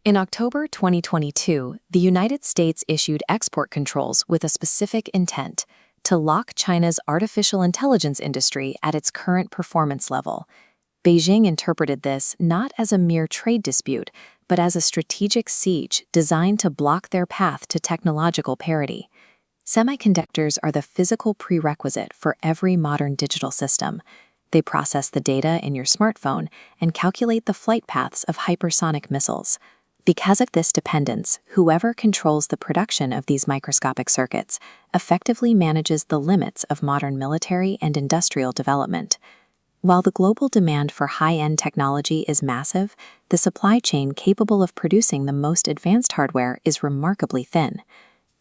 In October 2022, the United States issued export controls with a specific intent to lock China's artificial intelligence industry at its current performance level. Beijing interpreted this not as a mere trade dispute, but as a strategic siege designed to block their path to technological parity. Semiconductors are the physical prerequisite for every modern digital system. They process the data in your smartphone and calculate the flight paths of hypersonic missiles. Because of this dependence, whoever controls the production of these microscopic circuits effectively manages the limits of modern military and industrial development. While the global demand for high-end technology is massive, the supply chain capable of producing the most advanced hardware is remarkably thin.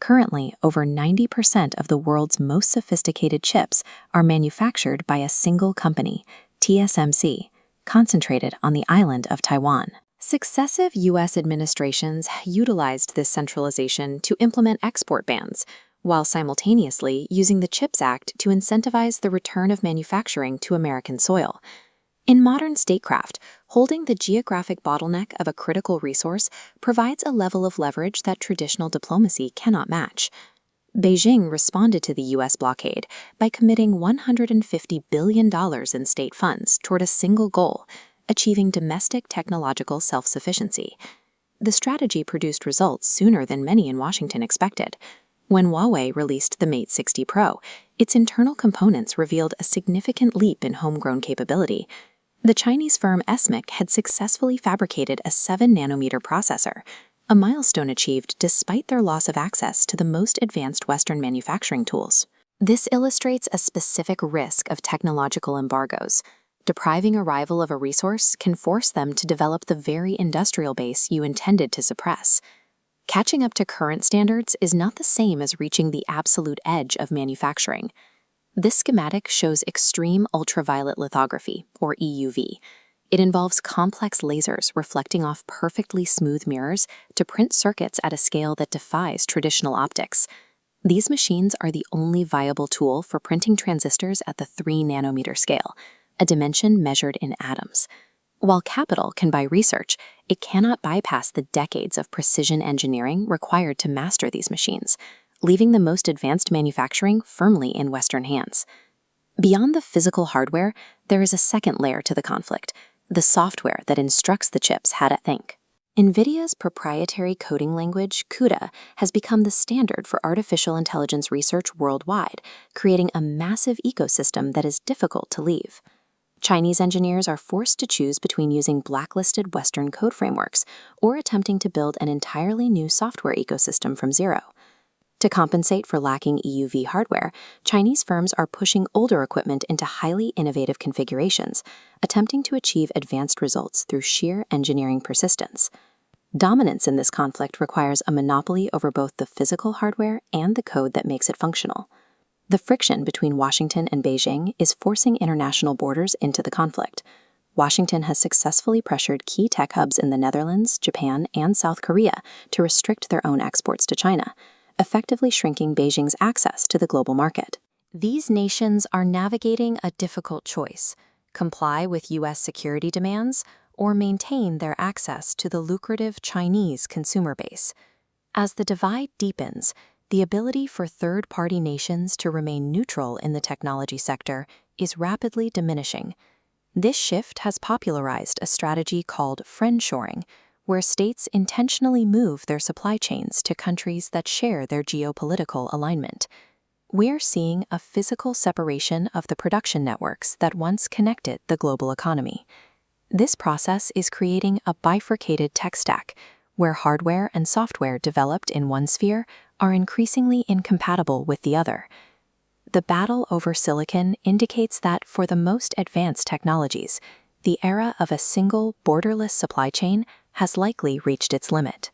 Currently, over 90% of the world's most sophisticated chips are manufactured by a single company, TSMC, concentrated on the island of Taiwan. Successive U.S. administrations utilized this centralization to implement export bans, while simultaneously using the CHIPS Act to incentivize the return of manufacturing to American soil. In modern statecraft, holding the geographic bottleneck of a critical resource provides a level of leverage that traditional diplomacy cannot match. Beijing responded to the U.S. blockade by committing $150 billion in state funds toward a single goal: achieving domestic technological self-sufficiency. The strategy produced results sooner than many in Washington expected. When Huawei released the Mate 60 Pro, its internal components revealed a significant leap in homegrown capability. The Chinese firm SMIC had successfully fabricated a 7-nanometer processor, a milestone achieved despite their loss of access to the most advanced Western manufacturing tools. This illustrates a specific risk of technological embargoes. Depriving a rival of a resource can force them to develop the very industrial base you intended to suppress. Catching up to current standards is not the same as reaching the absolute edge of manufacturing. This schematic shows extreme ultraviolet lithography, or EUV. It involves complex lasers reflecting off perfectly smooth mirrors to print circuits at a scale that defies traditional optics. These machines are the only viable tool for printing transistors at the 3-nanometer scale, a dimension measured in atoms. While capital can buy research, it cannot bypass the decades of precision engineering required to master these machines, leaving the most advanced manufacturing firmly in Western hands. Beyond the physical hardware, there is a second layer to the conflict: the software that instructs the chips how to think. NVIDIA's proprietary coding language, CUDA, has become the standard for artificial intelligence research worldwide, creating a massive ecosystem that is difficult to leave. Chinese engineers are forced to choose between using blacklisted Western code frameworks or attempting to build an entirely new software ecosystem from zero. To compensate for lacking EUV hardware, Chinese firms are pushing older equipment into highly innovative configurations, attempting to achieve advanced results through sheer engineering persistence. Dominance in this conflict requires a monopoly over both the physical hardware and the code that makes it functional. The friction between Washington and Beijing is forcing international borders into the conflict. Washington has successfully pressured key tech hubs in the Netherlands, Japan, and South Korea to restrict their own exports to China, effectively shrinking Beijing's access to the global market. These nations are navigating a difficult choice: comply with U.S. security demands or maintain their access to the lucrative Chinese consumer base. As the divide deepens, the ability for third-party nations to remain neutral in the technology sector is rapidly diminishing. This shift has popularized a strategy called friendshoring, where states intentionally move their supply chains to countries that share their geopolitical alignment. We're seeing a physical separation of the production networks that once connected the global economy. This process is creating a bifurcated tech stack, where hardware and software developed in one sphere are increasingly incompatible with the other. The battle over silicon indicates that for the most advanced technologies, the era of a single, borderless supply chain has likely reached its limit.